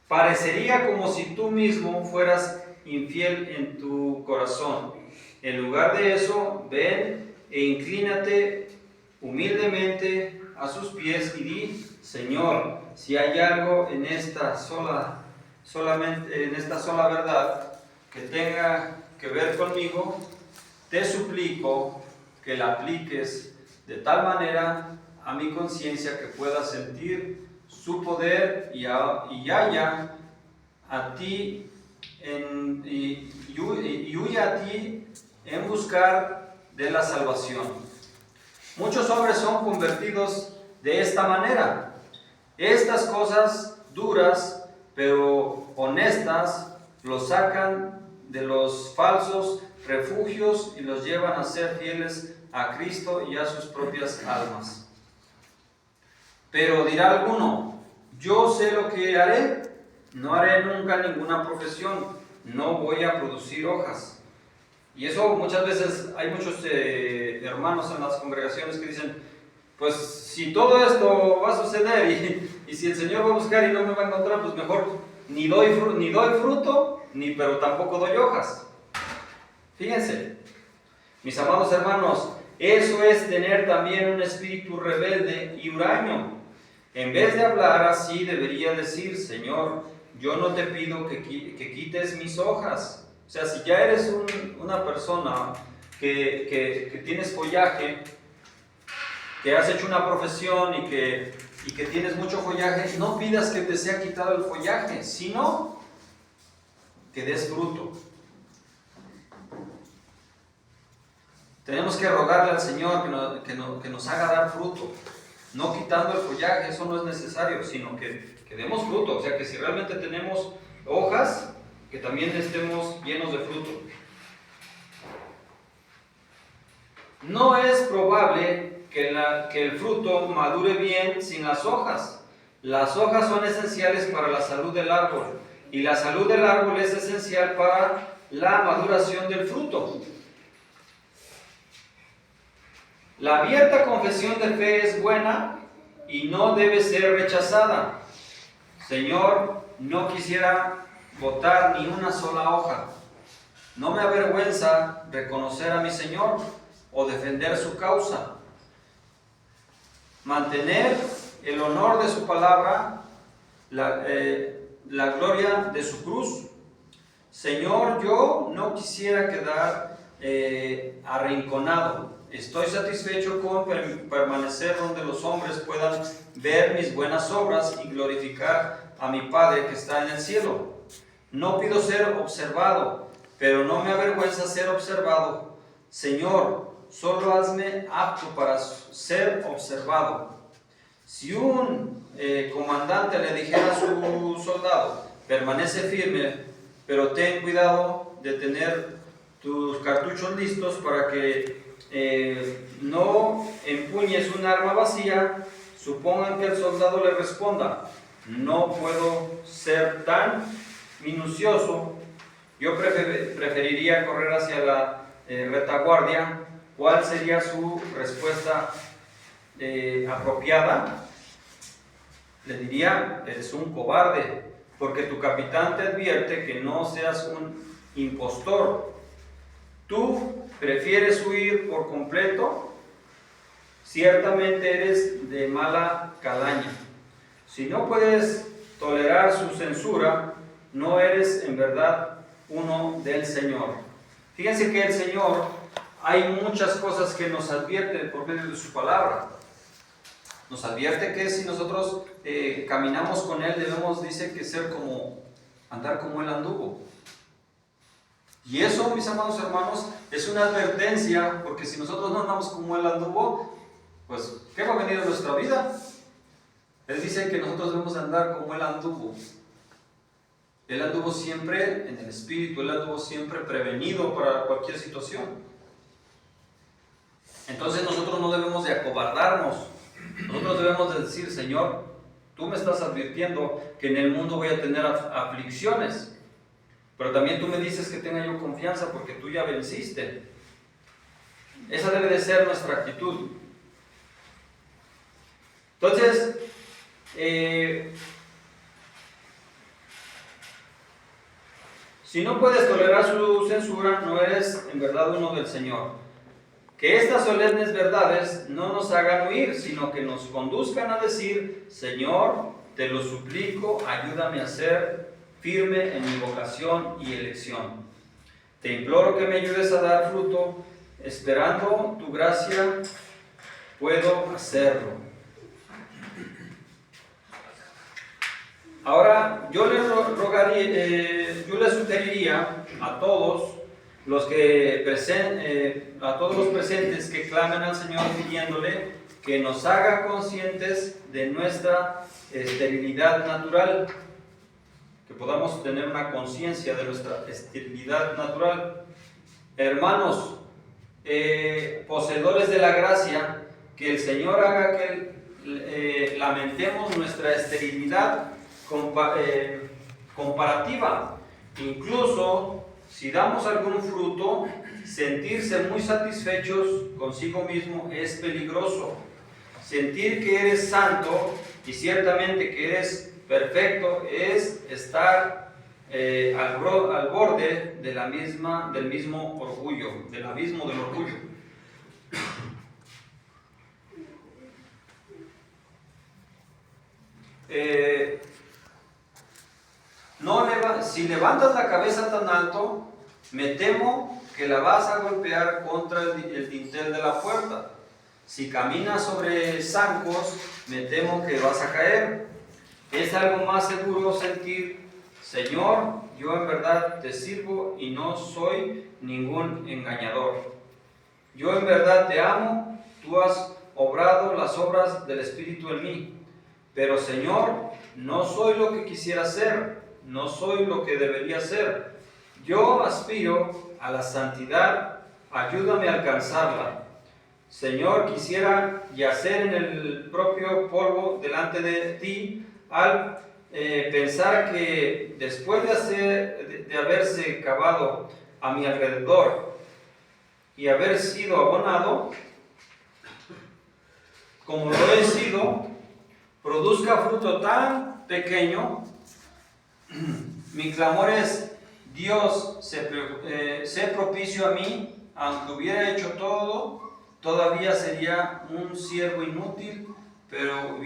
parecería como si tú mismo fueras infiel en tu corazón. En lugar de eso, ven e inclínate humildemente a sus pies y di, Señor, si hay algo en esta sola verdad que tenga que ver conmigo, te suplico que la apliques de tal manera a mi conciencia que pueda sentir su poder y haya a ti y huya a ti en buscar de la salvación. Muchos hombres son convertidos de esta manera. Estas cosas duras pero honestas los sacan de los falsos refugios y los llevan a ser fieles a Cristo y a sus propias almas. Pero dirá alguno, yo sé lo que haré, no haré nunca ninguna profesión, no voy a producir hojas. Y eso muchas veces hay muchos hermanos en las congregaciones que dicen, pues si todo esto va a suceder y si el Señor va a buscar y no me va a encontrar, pues mejor ni doy fruto, pero tampoco doy hojas. Fíjense, mis amados hermanos, eso es tener también un espíritu rebelde y huraño. En vez de hablar así, debería decir, Señor, yo no te pido que quites mis hojas. O sea, si ya eres una persona que tienes follaje, que has hecho una profesión y que tienes mucho follaje, no pidas que te sea quitado el follaje, sino que des fruto. Tenemos que rogarle al Señor que nos haga dar fruto, no quitando el follaje, eso no es necesario, sino que demos fruto, o sea que si realmente tenemos hojas, que también estemos llenos de fruto. No es probable que el fruto madure bien sin las hojas. Las hojas son esenciales para la salud del árbol, y la salud del árbol es esencial para la maduración del fruto. La abierta confesión de fe es buena y no debe ser rechazada. Señor, no quisiera botar ni una sola hoja. No me avergüenza reconocer a mi Señor o defender su causa. Mantener el honor de su palabra, la gloria de su cruz. Señor, yo no quisiera quedar arrinconado. Estoy satisfecho con permanecer donde los hombres puedan ver mis buenas obras y glorificar a mi Padre que está en el cielo. No pido ser observado, pero no me avergüenza ser observado. Señor, solo hazme apto para ser observado. Si un comandante le dijera a su soldado, permanece firme, pero ten cuidado de tener tus cartuchos listos para que no empuñes un arma vacía. Supongan que el soldado le responda: no puedo ser tan minucioso, yo preferiría correr hacia la retaguardia. ¿Cuál sería su respuesta apropiada? Le diría: eres un cobarde, porque tu capitán te advierte que no seas un impostor. ¿Tú prefieres huir por completo? Ciertamente eres de mala calaña. Si no puedes tolerar su censura, no eres en verdad uno del Señor. Fíjense que el Señor, hay muchas cosas que nos advierte por medio de su palabra. Nos advierte que si nosotros caminamos con Él, debemos, dice, que andar como Él anduvo. Y eso, mis amados hermanos, es una advertencia, porque si nosotros no andamos como Él anduvo, pues, ¿qué va a venir a nuestra vida? Él dice que nosotros debemos andar como Él anduvo. Él anduvo siempre en el Espíritu, Él anduvo siempre prevenido para cualquier situación. Entonces nosotros no debemos de acobardarnos. Nosotros debemos de decir: Señor, tú me estás advirtiendo que en el mundo voy a tener aflicciones, pero también tú me dices que tenga yo confianza porque tú ya venciste. Esa debe de ser nuestra actitud. Entonces, si no puedes tolerar su censura, no eres en verdad uno del Señor. Que estas solemnes verdades no nos hagan huir, sino que nos conduzcan a decir: Señor, te lo suplico, ayúdame a ser firme en mi vocación y elección. Te imploro que me ayudes a dar fruto, esperando tu gracia, puedo hacerlo. Ahora, yo les sugeriría a todos los presentes que clamen al Señor pidiéndole que nos haga conscientes de nuestra esterilidad natural, que podamos tener una conciencia de nuestra esterilidad natural. Hermanos, poseedores de la gracia, que el Señor haga que lamentemos nuestra esterilidad comparativa. Incluso si damos algún fruto, sentirse muy satisfechos consigo mismo es peligroso. Sentir que eres santo y ciertamente que eres perfecto es estar al borde del mismo orgullo, del abismo del orgullo. Si levantas la cabeza tan alto, me temo que la vas a golpear contra el dintel de la puerta. Si caminas sobre zancos, me temo que vas a caer. Es algo más seguro sentir: Señor, yo en verdad te sirvo y no soy ningún engañador. Yo en verdad te amo, tú has obrado las obras del Espíritu en mí. Pero Señor, no soy lo que quisiera ser, no soy lo que debería ser. Yo aspiro a la santidad, ayúdame a alcanzarla. Señor, quisiera yacer en el propio polvo delante de ti, al pensar que después de haberse cavado a mi alrededor y haber sido abonado, como lo he sido, produzca fruto tan pequeño. Mi clamor es: Dios, sé propicio a mí. Aunque hubiera hecho todo, todavía sería un siervo inútil, pero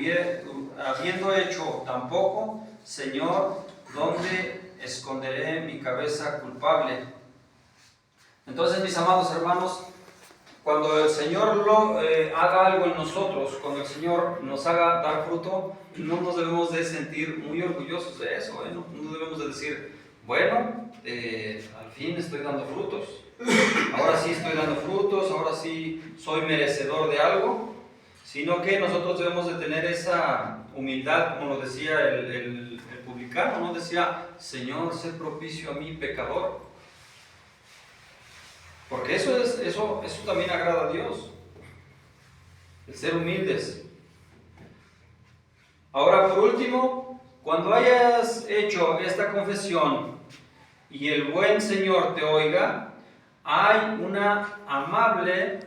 habiendo hecho tan poco, Señor, ¿dónde esconderé mi cabeza culpable? Entonces, mis amados hermanos, cuando el Señor haga algo en nosotros, cuando el Señor nos haga dar fruto, no nos debemos de sentir muy orgullosos de eso, ¿eh? No debemos de decir: bueno, al fin estoy dando frutos, ahora sí estoy dando frutos, ahora sí soy merecedor de algo, sino que nosotros debemos de tener esa humildad, como lo decía el publicano, ¿no? Decía: Señor, sé propicio a mí, pecador. Porque eso también agrada a Dios, el ser humildes. Ahora, por último, cuando hayas hecho esta confesión y el buen Señor te oiga, hay una amable,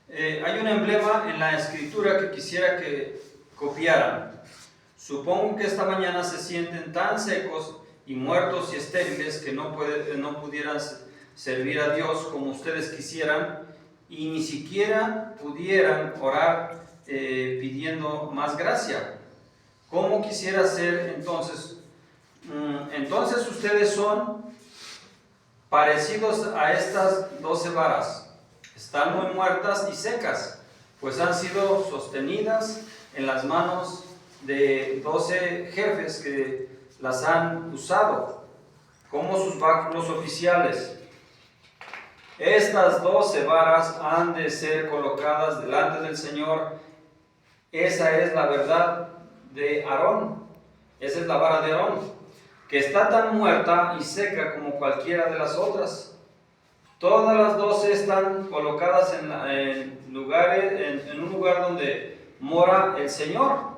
hay un emblema en la escritura que quisiera que copiaran. Supongo que esta mañana se sienten tan secos y muertos y estériles que no pudieran servir a Dios como ustedes quisieran y ni siquiera pudieran orar pidiendo más gracia. ¿Cómo quisiera ser entonces? Entonces ustedes son parecidos a estas 12 varas. Están muy muertas y secas, pues han sido sostenidas en las manos de 12 jefes que las han usado como sus báculos oficiales. Estas 12 varas han de ser colocadas delante del Señor. Esa es la verdad de Aarón. Esa es la vara de Aarón, que está tan muerta y seca como cualquiera de las otras. Todas las 12 están colocadas en un lugar donde mora el Señor.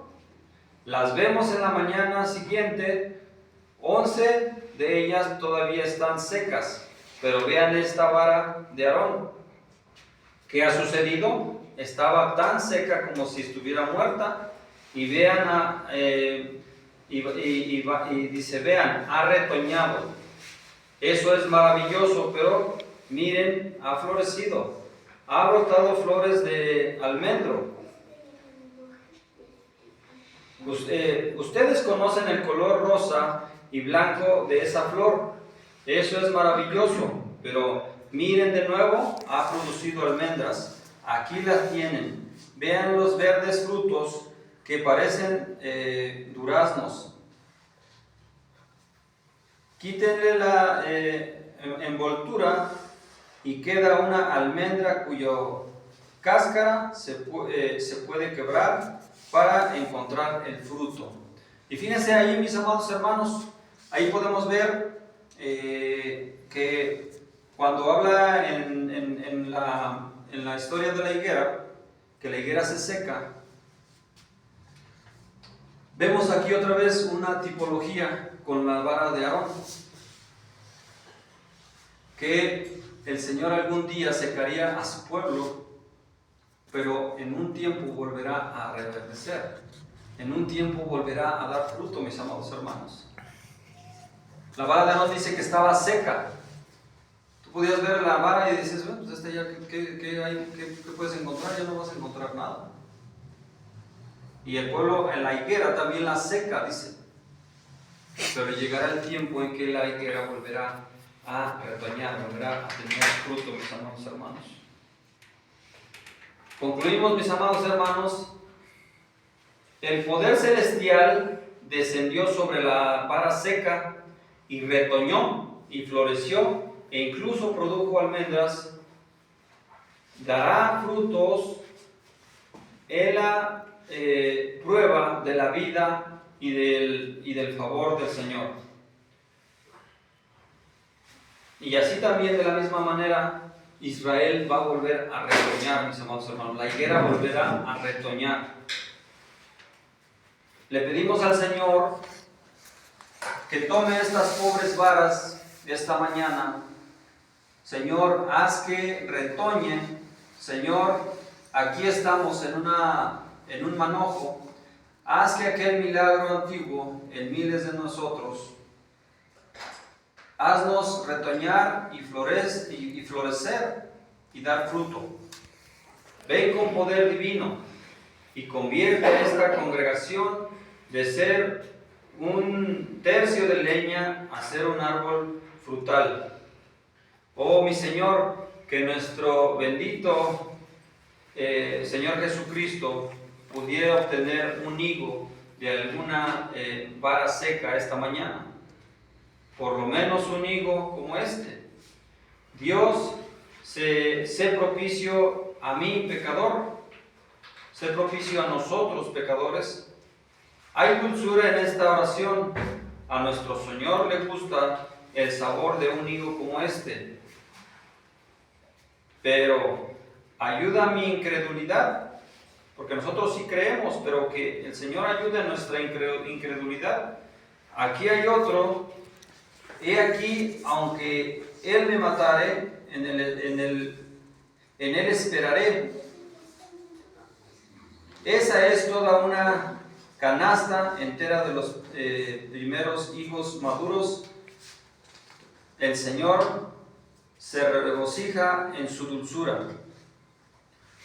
Las vemos en la mañana siguiente. 11 de ellas todavía están secas. Pero vean esta vara de Aarón. ¿Qué ha sucedido? Estaba tan seca como si estuviera muerta. Y vean, dice, vean, ha retoñado. Eso es maravilloso, pero miren, ha florecido. Ha brotado flores de almendro. Ustedes conocen el color rosa y blanco de esa flor. Eso es maravilloso, pero miren de nuevo, ha producido almendras. Aquí las tienen. Vean los verdes frutos que parecen duraznos. Quítenle la envoltura y queda una almendra cuyo cáscara se puede quebrar para encontrar el fruto. Y fíjense ahí, mis amados hermanos, ahí podemos ver que cuando habla en la historia de la higuera, que la higuera se seca, vemos aquí otra vez una tipología con la vara de Aarón, que el Señor algún día secaría a su pueblo, pero en un tiempo volverá a reverdecer, en un tiempo volverá a dar fruto, mis amados hermanos. La vara de Aarón dice que estaba seca. Tú podías ver la vara y dices, bueno, pues ya, ¿qué puedes encontrar? Ya no vas a encontrar nada. Y el pueblo en la higuera también la seca, dice. Pero llegará el tiempo en que la higuera volverá a retoñar, volverá a tener fruto, mis amados hermanos. Concluimos, mis amados hermanos. El poder celestial descendió sobre la vara seca y retoñó y floreció e incluso produjo almendras. Dará frutos en la prueba de la vida y del favor del Señor. Y así también, de la misma manera, Israel va a volver a retoñar, mis amados hermanos. La higuera volverá a retoñar. Le pedimos al Señor que tome estas pobres varas de esta mañana. Señor, haz que retoñen. Señor, aquí estamos en un manojo. Haz que aquel milagro antiguo en miles de nosotros, haznos retoñar y florecer y dar fruto. Ven con poder divino y convierte esta congregación de ser un tercio de leña a ser un árbol frutal. Oh mi Señor, que nuestro bendito Señor Jesucristo pudiera obtener un higo de alguna vara seca esta mañana, por lo menos un higo como este. Dios, sé propicio a mí, pecador, sé propicio a nosotros, pecadores. Hay dulzura en esta oración. A nuestro Señor le gusta el sabor de un higo como este. Pero ayuda a mi incredulidad, porque nosotros sí creemos, pero que el Señor ayude a nuestra incredulidad. Aquí hay otro: he aquí, aunque Él me matare, en Él esperaré. Esa es toda una canasta entera de los primeros higos maduros. El Señor se regocija en su dulzura.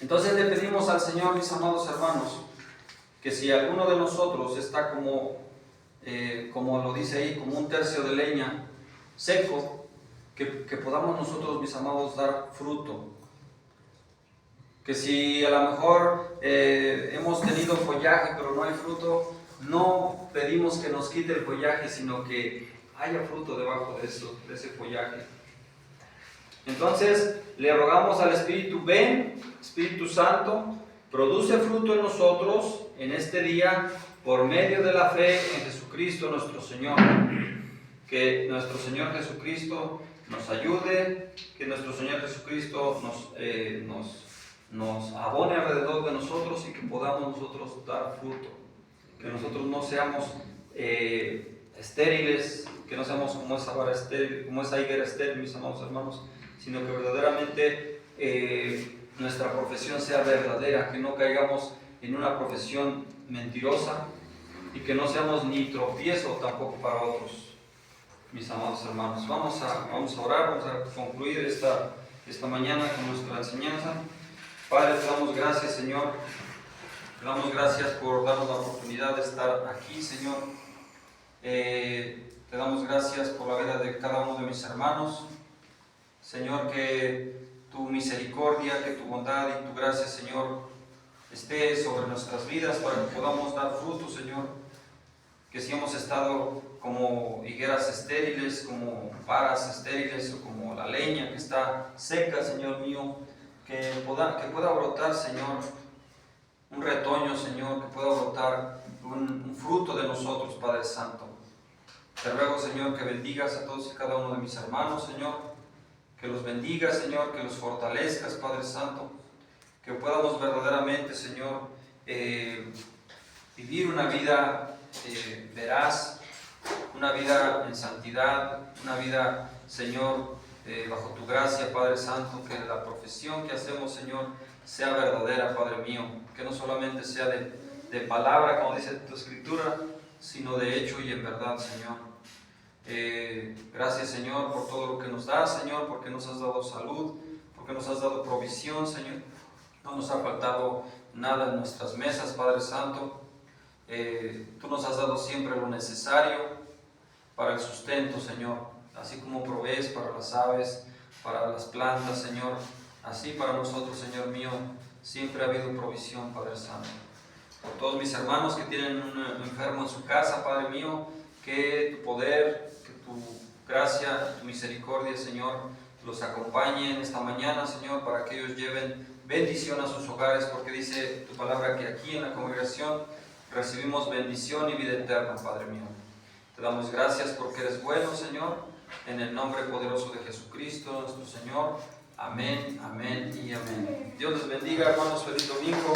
Entonces le pedimos al Señor, mis amados hermanos, que si alguno de nosotros está como lo dice ahí, como un tercio de leña seco, que podamos nosotros, mis amados, dar fruto. Que si a lo mejor hemos tenido follaje pero no hay fruto, no pedimos que nos quite el follaje, sino que haya fruto debajo de ese follaje. Entonces le rogamos al Espíritu: ven, Espíritu Santo, produce fruto en nosotros en este día por medio de la fe en Jesucristo nuestro Señor. Que nuestro Señor Jesucristo nos ayude, que nuestro Señor Jesucristo nos abone alrededor de nosotros y que podamos nosotros dar fruto. Que nosotros no seamos estériles, que no seamos como esa vara estéril, como esa higuera estéril, mis amados hermanos, sino que verdaderamente nuestra profesión sea verdadera, que no caigamos en una profesión mentirosa y que no seamos ni tropiezo tampoco para otros, mis amados hermanos. Vamos a orar, vamos a concluir esta mañana con nuestra enseñanza. Padre, te damos gracias, Señor. Te damos gracias por darnos la oportunidad de estar aquí, Señor. Te damos gracias por la vida de cada uno de mis hermanos. Señor, que tu misericordia, que tu bondad y tu gracia, Señor, esté sobre nuestras vidas para que podamos dar fruto, Señor. Que si hemos estado como higueras estériles, como varas estériles o como la leña que está seca, Señor mío, que pueda brotar, Señor, un retoño, Señor, que pueda brotar un fruto de nosotros, Padre Santo. Te ruego, Señor, que bendigas a todos y cada uno de mis hermanos, Señor, que los bendigas, Señor, que los fortalezcas, Padre Santo, que podamos verdaderamente, Señor, vivir una vida veraz, una vida en santidad, una vida, Señor, bajo tu gracia, Padre Santo, que la profesión que hacemos, Señor, sea verdadera, Padre mío, que no solamente sea de palabra, como dice tu Escritura, sino de hecho y en verdad, Señor. Gracias, Señor, por todo lo que nos das, Señor, porque nos has dado salud, porque nos has dado provisión, Señor. No nos ha faltado nada en nuestras mesas, Padre Santo. Tú nos has dado siempre lo necesario para el sustento, Señor. Así como provees para las aves, para las plantas, Señor, así para nosotros, Señor mío, siempre ha habido provisión, Padre Santo. Por todos mis hermanos que tienen un enfermo en su casa, Padre mío, que tu poder, que tu gracia, tu misericordia, Señor, los acompañe en esta mañana, Señor, para que ellos lleven bendición a sus hogares, porque dice tu palabra que aquí en la congregación recibimos bendición y vida eterna, Padre mío. Te damos gracias porque eres bueno, Señor, en el nombre poderoso de Jesucristo, nuestro Señor. Amén, amén y amén. Dios les bendiga, hermanos. Feliz domingo.